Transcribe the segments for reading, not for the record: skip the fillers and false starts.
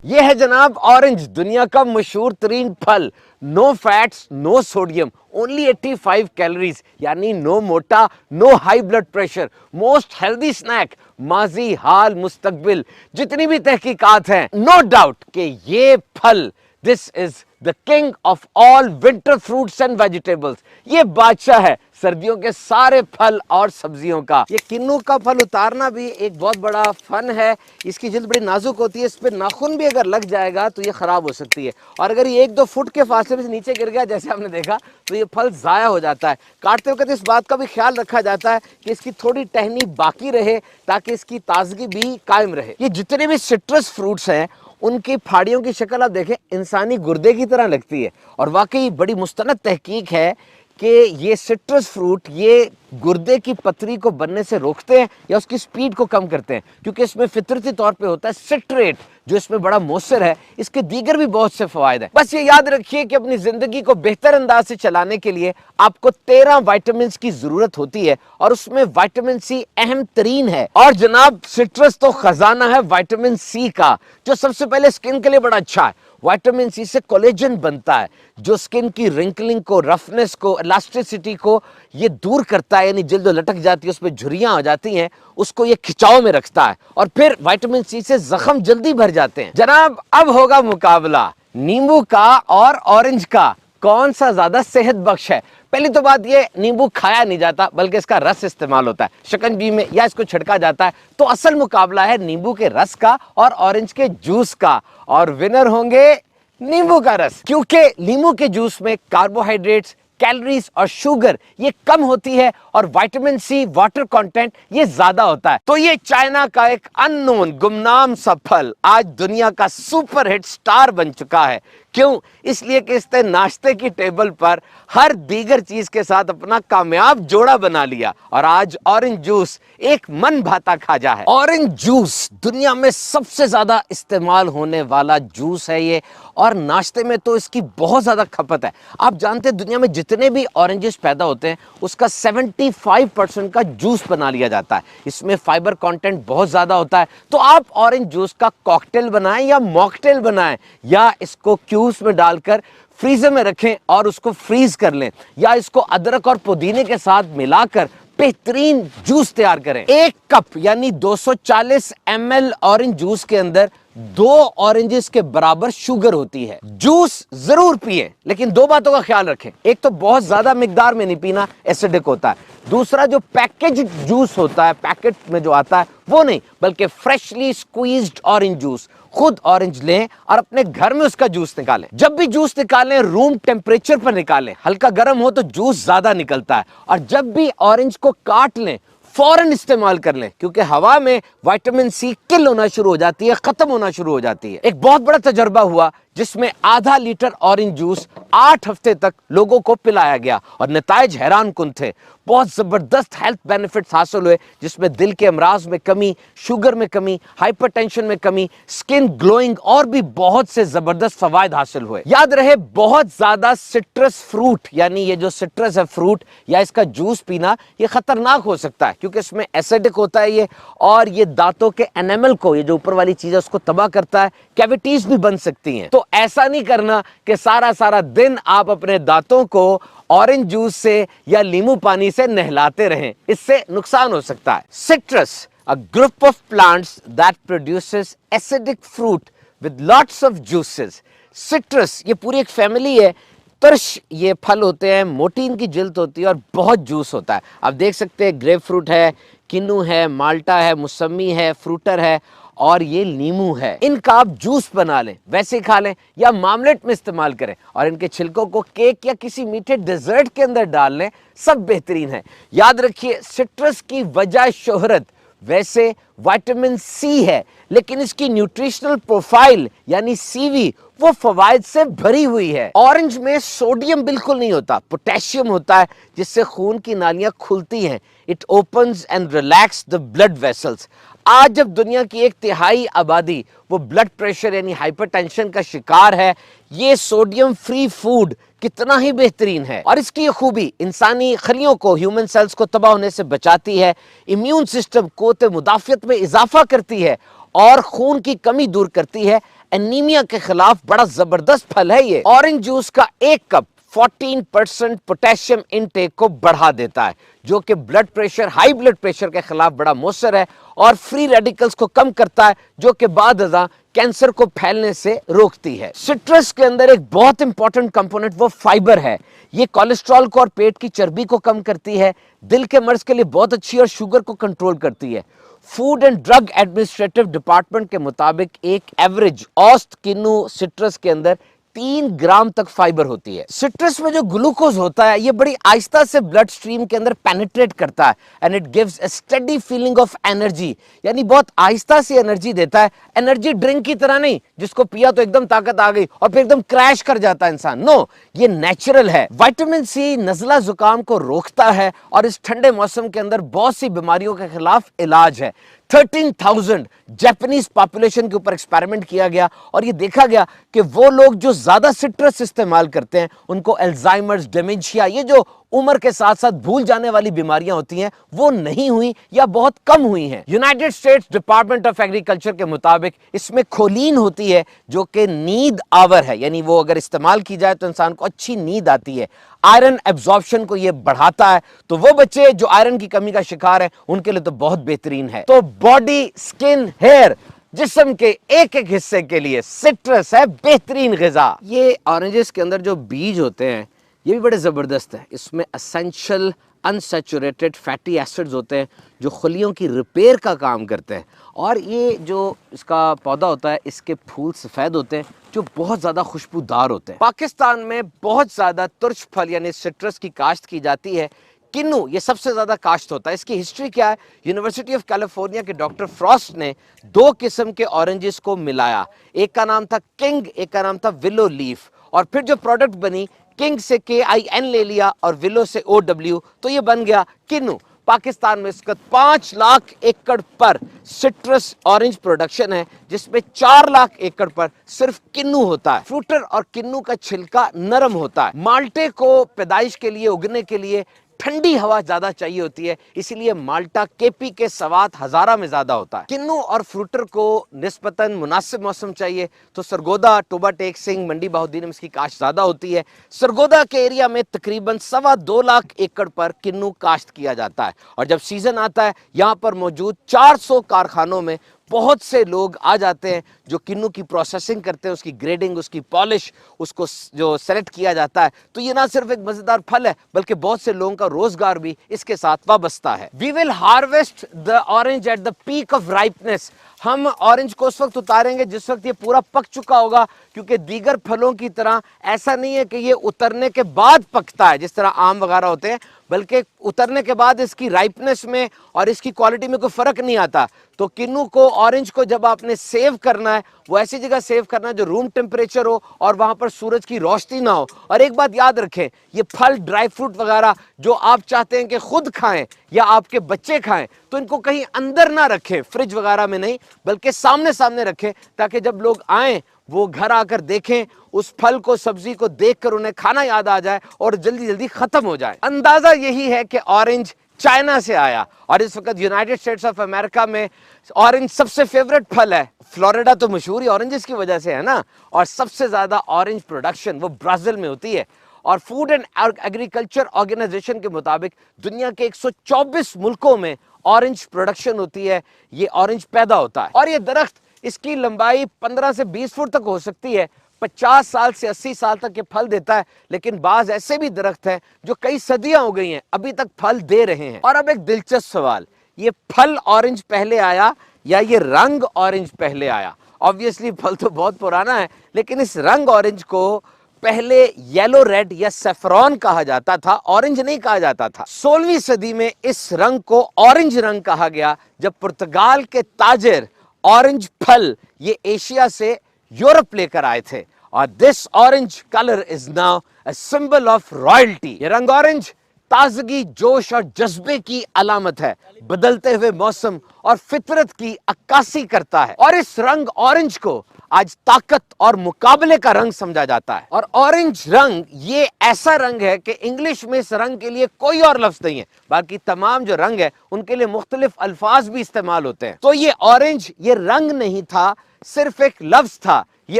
ये है जनाब ऑरेंज, दुनिया का मशहूर तरीन फल। No fats, no sodium, only 85 calories, यानी नो मोटा, no high blood pressure, most healthy snack. माजी, हाल, मुस्तकबिल जितनी भी तहकीकात हैं, नो डाउट कि ये फल, this is the king of all winter fruits and vegetables. ये बादशाह है सर्दियों के सारे फल और सब्जियों का। ये किन्नू का फल उतारना भी एक बहुत बड़ा फन है। इसकी जिल्द बड़ी नाजुक होती है, इस पे नाखून भी अगर लग जाएगा तो ये खराब हो सकती है, और अगर ये 1-2 फुट के फासले से नीचे गिर गया जैसे आपने देखा तो ये फल जाया हो जाता है। काटते वक्त इस बात का भी ख्याल रखा जाता है कि इसकी थोड़ी टहनी बाकी रहे ताकि इसकी ताजगी भी कायम रहे। ये जितने भी सिट्रस फ्रूट्स हैं उनकी फाड़ियों की शक्ल आप देखें इंसानी गुर्दे की तरह लगती है, और वाकई बड़ी मुस्तनद तहकीक है कि ये सिट्रस फ्रूट ये गुर्दे की पथरी को बनने से रोकते हैं या उसकी स्पीड को कम करते हैं, क्योंकि इसमें फितरती तौर पे होता है सिट्रेट जो इसमें बड़ा मौसर है। इसके दीगर भी बहुत से फवायद हैं। बस ये याद रखिए कि अपनी जिंदगी को बेहतर अंदाज से चलाने के लिए आपको 13 विटामिन की जरूरत होती है, और उसमें विटामिन सी अहम तरीन है। और जनाब सिट्रस तो खजाना है विटामिन सी का, जो सबसे पहले स्किन के लिए बड़ा अच्छा है। विटामिन सी से कोलेजन बनता है जो स्किन की रिंकलिंग को, रफनेस को, इलास्टिसिटी को ये दूर करता है, यानी जल्द लटक जाती है, उस पर झुर्रियां आ जाती हैं, उसको ये खिंचाव में रखता है। और फिर विटामिन सी से जख्म जल्दी भर जाते हैं। जनाब अब होगा मुकाबला नींबू का और ऑरेंज का, कौन सा ज्यादा सेहत बख्श है। पहली तो बात ये, नींबू खाया नहीं जाता बल्कि इसका रस इस्तेमाल होता है शिकंजी में, या इसको छिड़का जाता है। तो असल मुकाबला है नींबू के रस का और ऑरेंज के जूस का, और विनर होंगे नींबू का रस, क्योंकि नींबू के जूस में कार्बोहाइड्रेट्स, कैलोरीज और शुगर ये कम होती है, और विटामिन सी वाटर कंटेंट ये ज्यादा होता है। तो ये चाइना का एक अननोन गुमनाम सा फल आज दुनिया का सुपर हिट स्टार बन चुका है। क्यों? इसलिए कि इसने नाश्ते की टेबल पर हर दीगर चीज के साथ अपना कामयाब जोड़ा बना लिया, और आज ऑरेंज जूस एक मन भाता खाजा है। ऑरेंज जूस दुनिया में सबसे ज्यादा इस्तेमाल होने वाला जूस है ये, और नाश्ते में तो इसकी बहुत ज्यादा खपत है। आप जानते हैं दुनिया में जितने भी ऑरेंजेस पैदा होते हैं उसका 75% का जूस बना लिया जाता है। इसमें फाइबर कंटेंट बहुत ज्यादा होता है। तो आप ऑरेंज जूस का कॉकटेल बनाएं या मॉकटेल बनाएं, या इसको क्यूब्स में डालकर फ्रीजर में रखें और उसको फ्रीज कर लें, या इसको अदरक और पुदीने के साथ मिलाकर बेहतरीन जूस तैयार करें। 1 कप यानी 240 ml ऑरेंज जूस के अंदर 2 ऑरेंजेस के बराबर शुगर होती है। जूस जरूर पिए, लेकिन 2 बातों का ख्याल रखें। एक तो बहुत ज्यादा मिकदार में नहीं पीना, एसिडिक होता है। दूसरा, जो पैकेज जूस होता है, पैकेट में जो आता है वो नहीं, बल्कि फ्रेशली स्क्वीज्ड ऑरेंज जूस। खुद ऑरेंज लें और अपने घर में उसका जूस निकालें। जब भी जूस निकालें रूम टेम्परेचर पर निकालें, हल्का गर्म हो तो जूस ज्यादा निकलता है। और जब भी ऑरेंज को काट लें फौरन इस्तेमाल कर लें, क्योंकि हवा में विटामिन सी किल होना शुरू हो जाती है, खत्म होना शुरू हो जाती है। एक बहुत बड़ा तजर्बा हुआ जिसमें आधा लीटर ऑरेंज जूस 8 हफ्ते तक लोगों को पिलाया गया, और नताइज हैरान कुन थे। बहुत जबरदस्त हेल्थ बेनिफिट्स हासिल हुए, जिसमें दिल के अमराज में कमी, शुगर में कमी, हाइपरटेंशन में कमी, स्किन ग्लोइंग और भी बहुत से जबरदस्त फवायद हासिल हुए। याद रहे, बहुत ज्यादा सिट्रस फ्रूट, यानी ये जो सिट्रस है फ्रूट या इसका जूस पीना, ये खतरनाक हो सकता है, क्योंकि इसमें एसिडिक होता है ये, और ये दांतों के एनेमल को, ये जो ऊपर वाली चीज है उसको तबाह करता है, कैविटीज भी बन सकती हैं। तो ऐसा नहीं करना कि सारा दिन आप अपने दांतों को ऑरेंज जूस से या नींबू पानी से नहलाते रहें, इससे नुकसान हो सकता है। Citrus, a group of plants that produces acidic fruit with lots of juices. Citrus ये पूरी एक फैमिली है। तर्श ये फल होते हैं, मोटी इनकी जिल्द होती है और बहुत जूस होता है। आप देख सकते हैं ग्रेप फ्रूट है, किन्नू है, माल्टा है, मौसमी है, फ्रूटर है, और ये नींबू है। इनका आप जूस बना लें, वैसे खा लें या मामलेट में इस्तेमाल करें, और इनके छिलकों को केक या किसी मीठे डेजर्ट के अंदर डाल लें, सब बेहतरीन है। याद रखिए, सिट्रस की वजह शोहरत वैसे विटामिन सी है, लेकिन इसकी न्यूट्रिशनल प्रोफाइल यानी सीवी वो फवायद से भरी हुई है। ऑरेंज में सोडियम बिल्कुल नहीं होता, पोटेशियम होता है, जिससे खून की नालियां खुलती हैं। It opens and relax the blood vessels. आज जब दुनिया की 1/3 आबादी वो ब्लड प्रेशर यानी हाइपरटेंशन का शिकार है, ये सोडियम फ्री फूड कितना ही बेहतरीन है। और इसकी खूबी इंसानी खलियों को, ह्यूमन सेल्स को तबाह होने से बचाती है, इम्यून सिस्टम को मुदाफियत में इजाफा करती है, और खून की कमी दूर करती है, एनीमिया के खिलाफ बड़ा जबरदस्त फल है ये। ऑरेंज जूस का एक कप 14% पोटेशियम इनटेक को बढ़ा देता है, जो कि blood pressure, high blood pressure के खिलाफ बड़ा मौसर है, और फ्री रेडिकल्स को कम करता है, जो कि बाद अज़ा कैंसर को फैलने से रोकती है। सिट्रस के अंदर एक बहुत इंपॉर्टेंट कंपोनेंट वो फाइबर है। ये कोलेस्ट्रॉल को और पेट की चर्बी को कम करती है, दिल के मर्ज के लिए बहुत अच्छी और शुगर को कंट्रोल करती है। Food and drug administrative department के मुताबिक एक एवरेज औसत किन्नू सिट्रस के अंदर 3 ग्राम तक फाइबर होती है। सिट्रस में जो ग्लूकोज होता है ये बड़ी आहिस्ता से ब्लड स्ट्रीम के अंदर पेनिट्रेट करता है and it gives a steady feeling of energy, यानी बहुत आहिस्ता से एनर्जी देता है। एनर्जी ड्रिंक की तरह नहीं जिसको पिया तो एकदम ताकत आ गई और फिर एकदम क्रैश कर जाता है इंसान। नो, ये नेचुरल है। विटामिन सी नजला जुकाम को रोकता है और इस ठंडे मौसम के अंदर बहुत सी बीमारियों के खिलाफ इलाज है। 13,000 जापानीज पॉपुलेशन के ऊपर एक्सपेरिमेंट किया गया और ये देखा गया कि वो लोग जो ज्यादा सिट्रस इस्तेमाल करते हैं उनको अल्जाइमर्स, डिमेंशिया, ये जो उम्र के साथ साथ भूल जाने वाली बीमारियां होती हैं वो नहीं हुई या बहुत कम हुई हैं। United states department of agriculture के मुताबिक इसमें खोलीन होती है जो कि नींद आवर है, यानी वो अगर इस्तेमाल की जाए तो इंसान को अच्छी नींद आती है। आयरन एब्जॉर्प्शन को ये बढ़ाता है, तो वो बच्चे जो आयरन की कमी का शिकार हैं उनके लिए तो बहुत बेहतरीन है। तो बॉडी, स्किन, हेयर, जिस्म के एक एक हिस्से के लिए सिट्रस है बेहतरीन ग़िज़ा। ये ऑरेंजेस के अंदर जो बीज होते हैं ये भी बड़े ज़बरदस्त है। इसमें एसेंशियल अनसैचुरेटेड फैटी एसिड्स होते हैं जो खलियों की रिपेयर का काम करते हैं, और ये जो इसका पौधा होता है इसके फूल सफ़ेद होते हैं जो बहुत ज़्यादा खुशबूदार होते हैं। पाकिस्तान में बहुत ज़्यादा तुर्च फल यानी सिट्रस की काश्त की जाती है। किन्नू ये सबसे ज़्यादा काश्त होता है। इसकी हिस्ट्री क्या है? यूनिवर्सिटी ऑफ कैलिफोर्निया के डॉक्टर फ्रॉस्ट ने 2 किस्म के ऑरेंजेस को मिलाया, एक का नाम था किंग, एक का नाम था विलो लीफ, और फिर जो प्रोडक्ट बनी किंग से KIN ले लिया और विलो से OW, तो ये बन गया किन्नू। पाकिस्तान में इसका 5 लाख एकड़ पर सिट्रस ऑरेंज प्रोडक्शन है, जिसमें 4 लाख एकड़ पर सिर्फ किन्नू होता है। फ्रूटर और किन्नू का छिलका नरम होता है। माल्टे को पैदाइश के लिए, उगने के लिए ठंडी हवा ज्यादा चाहिए होती है, इसीलिए माल्टा KP के सवात हजारा में ज्यादा होता है। किन्नू और फ्रूटर को निस्बतन मुनासिब मौसम चाहिए, तो सरगोदा, टोबा टेक सिंह, मंडी बहाउद्दीन में इसकी काश्त ज्यादा होती है। सरगोदा के एरिया में तकरीबन 2.25 लाख एकड़ पर किन्नू काश्त किया जाता है, और जब सीजन आता है यहाँ पर मौजूद 400 कारखानों में बहुत से लोग आ जाते हैं जो किन्नू की प्रोसेसिंग करते हैं, उसकी ग्रेडिंग, उसकी पॉलिश, उसको जो सेलेक्ट किया जाता है। तो ये ना सिर्फ एक मजेदार फल है बल्कि बहुत से लोगों का रोजगार भी इसके साथ वाबस्ता है। We will harvest the orange at the peak of ripeness. हम ऑरेंज को उस वक्त उतारेंगे जिस वक्त ये पूरा पक चुका होगा, क्योंकि दीगर फलों की तरह ऐसा नहीं है कि ये उतरने के बाद पकता है जिस तरह आम वगैरह होते हैं, बल्कि उतरने के बाद इसकी राइपनेस में और इसकी क्वालिटी में कोई फर्क नहीं आता। तो किन्नू को, ऑरेंज को जब आपने सेव करना है वो ऐसी जगह सेव करना है जो रूम टेम्परेचर हो और वहां पर सूरज की रोशनी ना हो। और एक बात याद रखें, ये फल, ड्राई फ्रूट वगैरह जो आप चाहते हैं कि खुद खाएं या आपके बच्चे खाएं, तो इनको कहीं अंदर ना रखें, फ्रिज वगैरह में नहीं, बल्कि सामने सामने रखें, ताकि जब लोग आएं वो घर आकर देखें, उस फल को, सब्जी को देखकर उन्हें खाना याद आ जाए और जल्दी जल्दी खत्म हो जाए। अंदाजा यही है कि ऑरेंज चाइना से आया, और इस वक्त यूनाइटेड स्टेट्स ऑफ अमेरिका में ऑरेंज सबसे फेवरेट फल है। फ्लोरिडा तो मशहूर ही ऑरेंजेस की वजह से है ना, और सबसे ज्यादा ऑरेंज प्रोडक्शन वो ब्राजील में होती है। और फूड एंड एग्रीकल्चर ऑर्गेनाइजेशन के मुताबिक दुनिया के 124 मुल्कों में ऑरेंज प्रोडक्शन होती है, ये ऑरेंज पैदा होता है। और ये दरख्त, इसकी लंबाई 15 से 20 फुट तक हो सकती है, 50 साल से 80 साल तक ये फल देता है। लेकिन बाज ऐसे भी दरख्त हैं जो कई सदियां हो गई हैं अभी तक फल दे रहे हैं। और अब एक दिलचस्प सवाल, ये फल ऑरेंज पहले आया या ये रंग ऑरेंज पहले आया? ऑब्वियसली फल तो बहुत पुराना है, लेकिन इस रंग ऑरेंज को पहले येलो रेड या सेफ्रॉन कहा जाता था, ऑरेंज नहीं कहा जाता था। 16वीं सदी में इस रंग को ऑरेंज रंग कहा गया जब पुर्तगाल के ताजिर ऑरेंज फल ये एशिया से यूरोप लेकर आए थे, और this orange colour is now a symbol of royalty. ये रंग ऑरेंज ताजगी, जोश और जज्बे की अलामत है, बदलते हुए मौसम और फितरत की अक्कासी करता है। और इस रंग ऑरेंज को आज ताकत और मुकाबले का रंग समझा जाता है। और ऑरेंज रंग ये ऐसा रंग है कि इंग्लिश में इस रंग के लिए कोई और लफ्ज नहीं है, बाकी तमाम जो रंग है उनके लिए मुख्तलिफ अल्फाज भी इस्तेमाल होते हैं। तो ये ऑरेंज, ये रंग नहीं था, सिर्फ एक लफ्ज था। ये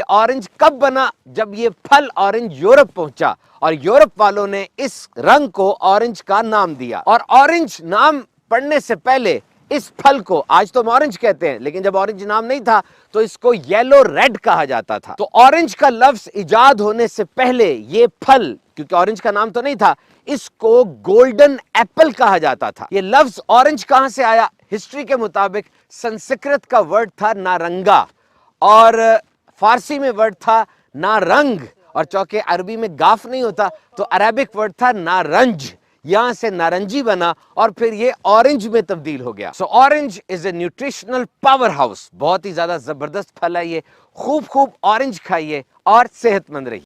ऑरेंज कब बना? जब ये फल ऑरेंज यूरोप पहुंचा और यूरोप वालों ने इस रंग को ऑरेंज का नाम दिया। और ऑरेंज नाम पढ़ने से पहले इस फल को, आज तो हम ऑरेंज कहते हैं, लेकिन जब ऑरेंज नाम नहीं था तो इसको येलो रेड कहा जाता था। तो ऑरेंज का लफ्ज इजाद होने से पहले ये फल, क्योंकि ऑरेंज का नाम तो नहीं था, इसको गोल्डन एप्पल कहा जाता था। ये लफ्ज ऑरेंज कहां से आया? हिस्ट्री के मुताबिक संस्कृत का वर्ड था नारंगा और फारसी में वर्ड था नारंग, और चौके अरबी में गाफ नहीं होता तो अरेबिक वर्ड था नारंज। यहां से नारंजी बना और फिर ये ऑरेंज में तब्दील हो गया। सो orange is a nutritional power house. बहुत ही ज्यादा जबरदस्त फल है ये। खूब खूब ऑरेंज खाइए और सेहतमंद रहिए।